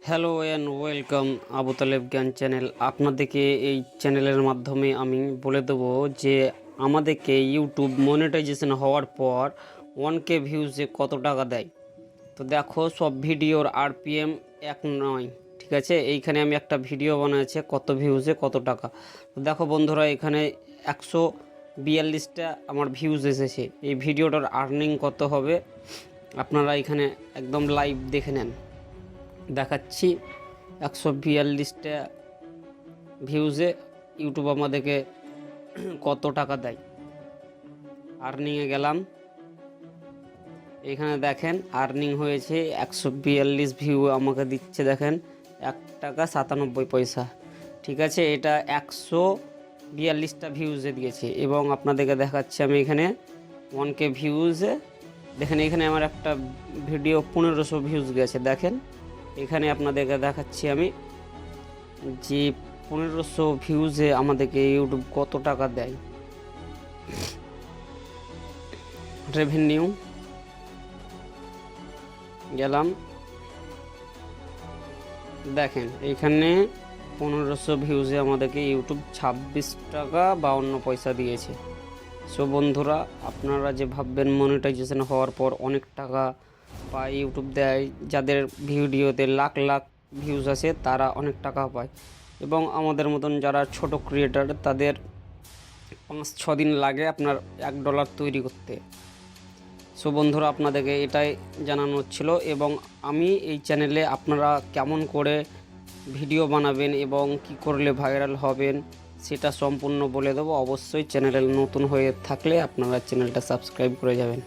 Hello and welcome Abu Taleb জ্ঞান channel. আপনাদেরকে এই চ্যানেলের মাধ্যমে আমি বলে দেবো যে আমাদেরকে ইউটিউব মনিটাইজেশন হওয়ার পর 1K ভিউজে কত টাকা দেয়। তো দেখো, সব ভিডিওর আরপিএম এক নয়, ঠিক আছে। এইখানে আমি একটা ভিডিও বানাচ্ছি কত ভিউজে কত টাকা। তো দেখো বন্ধুরা, এখানে 142টা আমার ভিউজ এসেছে। এই ভিডিওটার আর্নিং কত হবে আপনারা এখানে একদম লাইভ দেখে নেন। দেখাচ্ছি 142টা ভিউজে ইউটিউব আমাদেরকে কত টাকা দেয়। আর্নিংয়ে গেলাম, এখানে দেখেন আর্নিং হয়েছে 142 ভিউ আমাকে দিচ্ছে, দেখেন 1 টাকা 97 পয়সা, ঠিক আছে। এটা 142টা ভিউজে দিয়েছে এবং আপনাদেরকে দেখাচ্ছি আমি এখানে 1K ভিউজে। দেখেন এখানে আমার একটা ভিডিও 1500 ভিউজ গেছে। দেখেন এখানে আপনাদেরকে দেখাচ্ছি আমি যে 1500 ভিউজে আমাদেরকে ইউটিউব কত টাকা দেয়। রেভিনিউ গেলাম, দেখেন এখানে 1500 ভিউজে আমাদেরকে ইউটিউব 26 টাকা 52 পয়সা দিয়েছে। সো বন্ধুরা, আপনারা যে ভাববেন মনিটাইজেশন হওয়ার পর অনেক টাকা পায়, ইউটিউব দেয়, যাদের ভিডিওতে লাখ লাখ ভিউজ আছে তারা অনেক টাকা পায়, এবং আমাদের মতন যারা ছোট ক্রিয়েটার তাদের 5-6 দিন লাগে আপনার $1 তৈরি করতে। সো বন্ধুরা, আপনাদেরকে এটাই জানানো ছিল, এবং আমি এই চ্যানেলে আপনারা কেমন করে ভিডিও বানাবেন এবং কি করলে ভাইরাল হবেন সেটা সম্পূর্ণ বলে দেবো। অবশ্যই চ্যানেলে নতুন হয়ে থাকলে আপনারা চ্যানেলটা সাবস্ক্রাইব করে যাবেন।